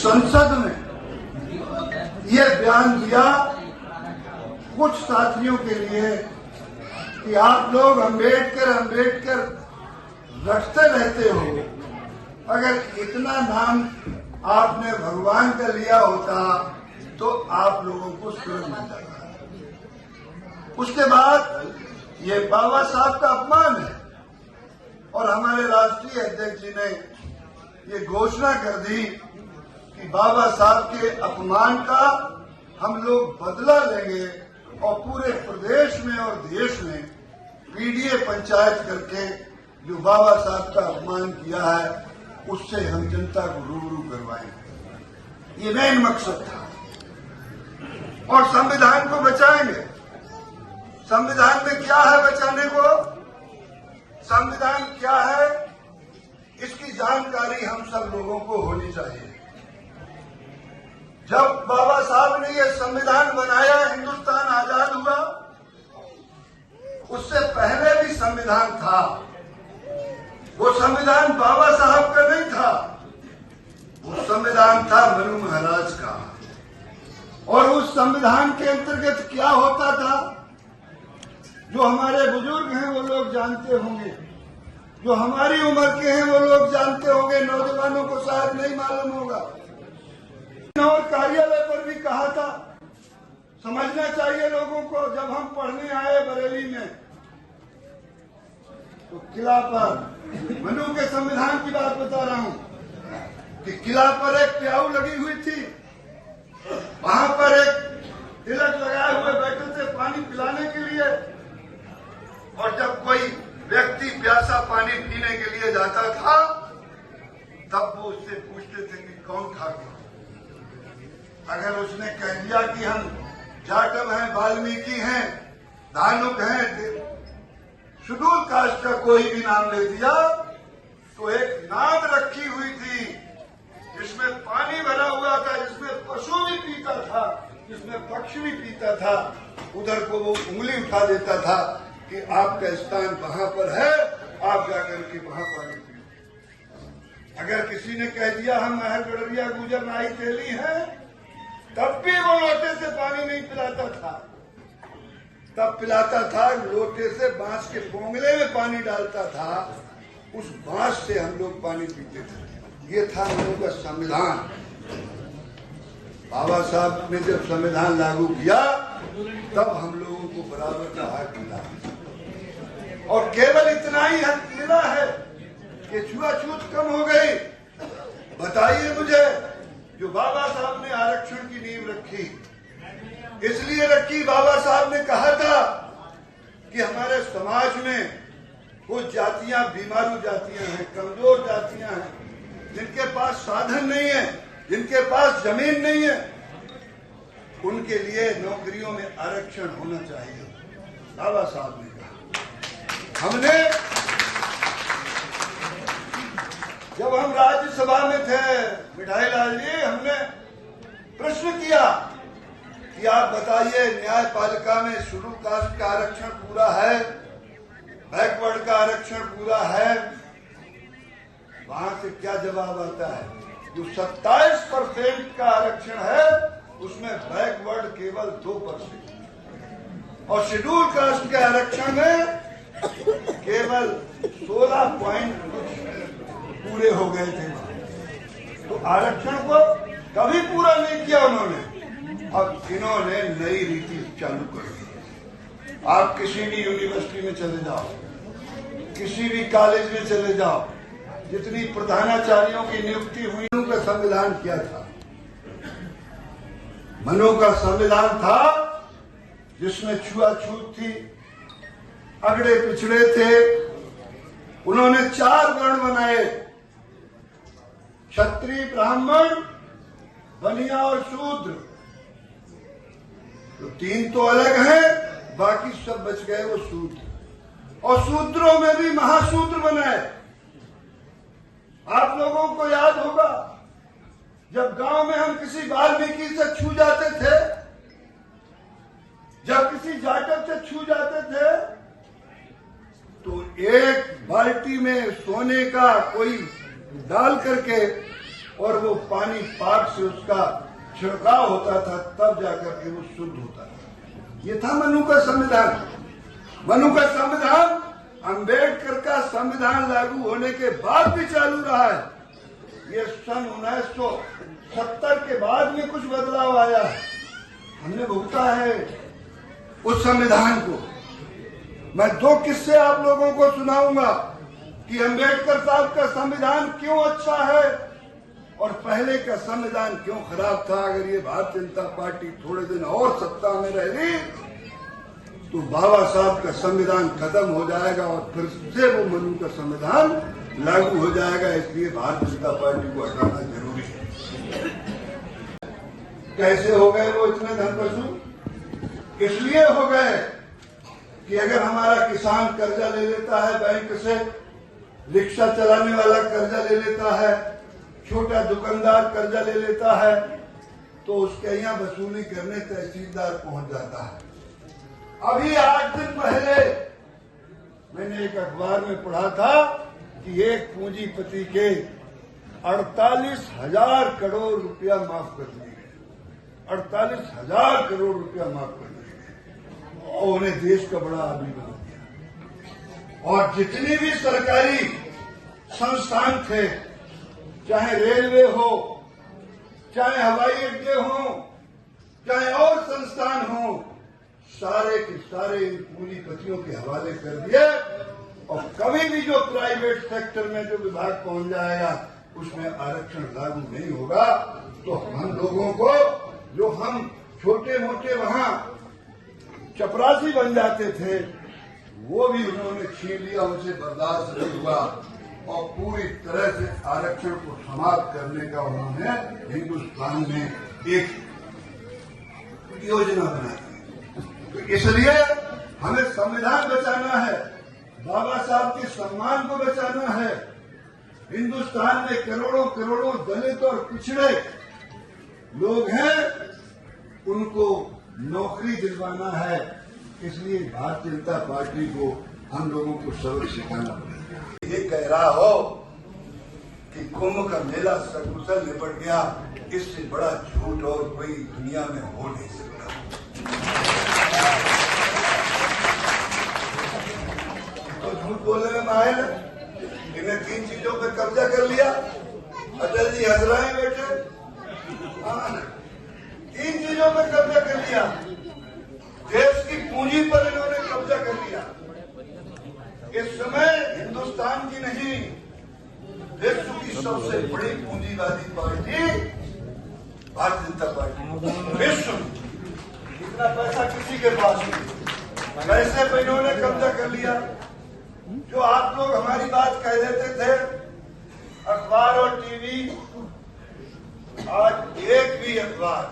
संसद में ये बयान दिया कुछ साथियों के लिए कि आप लोग अंबेडकर रटते रहते हो। अगर इतना नाम आपने भगवान का लिया होता तो आप लोगों को स्वर्ग मिलता था। उसके बाद ये बाबा साहब का अपमान है और हमारे राष्ट्रीय अध्यक्ष जी ने ये घोषणा कर दी कि बाबा साहब के अपमान का हम लोग बदला लेंगे और पूरे प्रदेश में और देश में पीडीए पंचायत करके जो बाबा साहब का अपमान किया है उससे हम जनता को रूबरू करवाएंगे। ये मेन मकसद था। और संविधान को बचाएंगे। संविधान में क्या है बचाने को? संविधान क्या है इसकी जानकारी हम सब लोगों को होनी चाहिए। जब बाबा साहब ने ये संविधान बनाया, हिंदुस्तान आजाद हुआ, उससे पहले भी संविधान था। वो संविधान बाबा साहब का नहीं था, वो संविधान था मनु महाराज का। और उस संविधान के अंतर्गत क्या होता था जो हमारे बुजुर्ग हैं वो लोग जानते होंगे, जो हमारी उम्र के हैं वो लोग जानते होंगे, नौजवानों को शायद नहीं मालूम होगा। और कार्यालय पर भी कहा था, समझना चाहिए लोगों को। जब हम पढ़ने आए बरेली में तो किला पर, मनु के संविधान की बात बता रहा हूं, कि किला पर एक प्याऊ लगी हुई थी, वहां पर एक तिलक लगाए हुए बैठे थे पानी पिलाने के लिए। और जब कोई व्यक्ति प्यासा पानी पीने के लिए जाता था तब वो उससे पूछते थे कि कौन ठाकुर। अगर उसने कह दिया कि हम जाटव हैं, वाल्मीकि हैं, धानुक हैं, शेड्यूल कास्ट का कोई भी नाम ले दिया तो एक नाद रखी हुई थी जिसमें पानी भरा हुआ था, जिसमें पशु भी पीता था, जिसमें पक्षी भी पीता था, उधर को वो उंगली उठा देता था कि आपका स्थान वहां पर है, आप जाकर के वहां पानी पिए। अगर किसी ने कह दिया हम महल गडरिया गुजर नाई तेली हैं, तब भी वो लोटे से पानी नहीं पिलाता था। तब पिलाता था लोटे से, बांस के पोंगले में पानी डालता था, उस बांस से हम लोग पानी पीते थे। ये था हम लोगों का संविधान। बाबा साहब ने जब संविधान लागू किया तब हम लोगों को बराबर का हक मिला। और केवल इतना ही हक मिला है कि छुआछूत कम हो गई। बताइए मुझे, जो बाबा साहब ने आरक्षण की नींव रखी, इसलिए रखी, बाबा साहब ने कहा था कि हमारे समाज में कुछ जातियां बीमारू जातियां हैं, कमजोर जातियां हैं, जिनके पास साधन नहीं है, जिनके पास जमीन नहीं है, उनके लिए नौकरियों में आरक्षण होना चाहिए। बाबा साहब ने कहा। हमने, जब हम राज्यसभा में थे मिठाई लाल जी, हमने प्रश्न किया कि आप बताइए न्यायपालिका में शेड्यूल कास्ट का आरक्षण पूरा है, बैकवर्ड का आरक्षण पूरा है? वहां से क्या जवाब आता है? जो 27% का आरक्षण है उसमें बैकवर्ड केवल 2% और शेड्यूल कास्ट के आरक्षण में केवल 16 पॉइंट पूरे हो गए थे। तो आरक्षण को कभी पूरा नहीं किया उन्होंने। अब इन्होंने नई रीति चालू कर दी। आप किसी भी यूनिवर्सिटी में चले जाओ, किसी भी कॉलेज में चले जाओ, जितनी प्रधानाचार्यों की नियुक्ति हुई, मनु का संविधान क्या था? मनु का संविधान था जिसमें छुआछूत थी, अगड़े पिछड़े थे। उन्होंने 4 वर्ण बनाए, क्षत्रिय, ब्राह्मण, बनिया और शूद्र। तो 3 तो अलग हैं, बाकी सब बच गए वो शूद्र। और शूद्रों में भी महाशूद्र बनाए। आप लोगों को याद होगा जब गांव में हम किसी वाल्मीकि से छू जाते थे, जब किसी जाटव से छू जाते थे, तो एक बाल्टी में सोने का कोई डाल करके और वो पानी पाक से उसका छिड़काव होता था, तब जाकर के वो शुद्ध होता था। ये था मनु का संविधान। मनु का संविधान अंबेडकर का संविधान लागू होने के बाद भी चालू रहा है। ये सन 1970 के बाद में कुछ बदलाव आया है। हमने भुगता है उस संविधान को। मैं 2 किस्से आप लोगों को सुनाऊंगा कि अंबेडकर साहब का संविधान क्यों अच्छा है और पहले का संविधान क्यों खराब था। अगर ये भारतीय जनता पार्टी थोड़े दिन और सत्ता में रहेगी तो बाबा साहब का संविधान खत्म हो जाएगा और फिर से वो मनु का संविधान लागू हो जाएगा। इसलिए भारतीय जनता पार्टी को हटाना जरूरी है। कैसे हो गए वो इतने धनपशु? इसलिए हो गए कि अगर हमारा किसान कर्जा ले लेता है बैंक से, रिक्शा चलाने वाला कर्जा ले लेता है, छोटा दुकानदार कर्जा ले लेता है, तो उसके यहाँ वसूली करने तहसीलदार पहुंच जाता है। अभी 8 दिन पहले मैंने एक अखबार में पढ़ा था कि एक पूंजीपति के 48,000 करोड़ रुपया माफ कर दिए गए। 48,000 करोड़ रुपया माफ कर दिए गए और उन्हें देश का बड़ा आदमी बना दिया। और जितनी भी सरकारी संस्थान थे, चाहे रेलवे हो, चाहे हवाई अड्डे हो, चाहे और संस्थान हो, सारे के सारे इन पूंजीपतियों के हवाले कर दिए। और कभी भी जो प्राइवेट सेक्टर में जो विभाग पहुंच जाएगा उसमें आरक्षण लागू नहीं होगा। तो हम लोगों को, जो हम छोटे मोटे वहां चपरासी बन जाते थे, वो भी उन्होंने छीन लिया, उनसे बर्दाश्त नहीं हुआ और पूरी तरह से आरक्षण को समाप्त करने का उन्होंने हिंदुस्तान में एक योजना बनाई। तो इसलिए हमें संविधान बचाना है, बाबा साहब के सम्मान को बचाना है। हिंदुस्तान में करोड़ों करोड़ों दलित और पिछड़े लोग हैं, उनको नौकरी दिलवाना है। इसलिए भारतीय जनता पार्टी को हम लोगों को सबक सिखाना पड़ेगा। ये कह रहा हो कि कुंभ का मेला सकुशल निपट गया, इससे बड़ा झूठ और कोई दुनिया में हो नहीं सकता। तो झूठ बोलने में माहिर है। इन्हें 3 चीजों पर कब्जा कर लिया। अटल जी हंस रहे हैं बेटे, 3 चीजों पर कब्जा कर लिया। देश की पूंजी पर इन्होंने कब्जा कर लिया। इस समय हिंदुस्तान की नहीं, विश्व की सबसे बड़ी पूंजीवादी पार्टी भारतीय जनता पार्टी। विश्व में इतना पैसा किसी के पास नहीं। पैसे पर इन्होंने कब्जा कर लिया। जो आप लोग हमारी बात कह देते थे, अखबार और टीवी, आज एक भी अखबार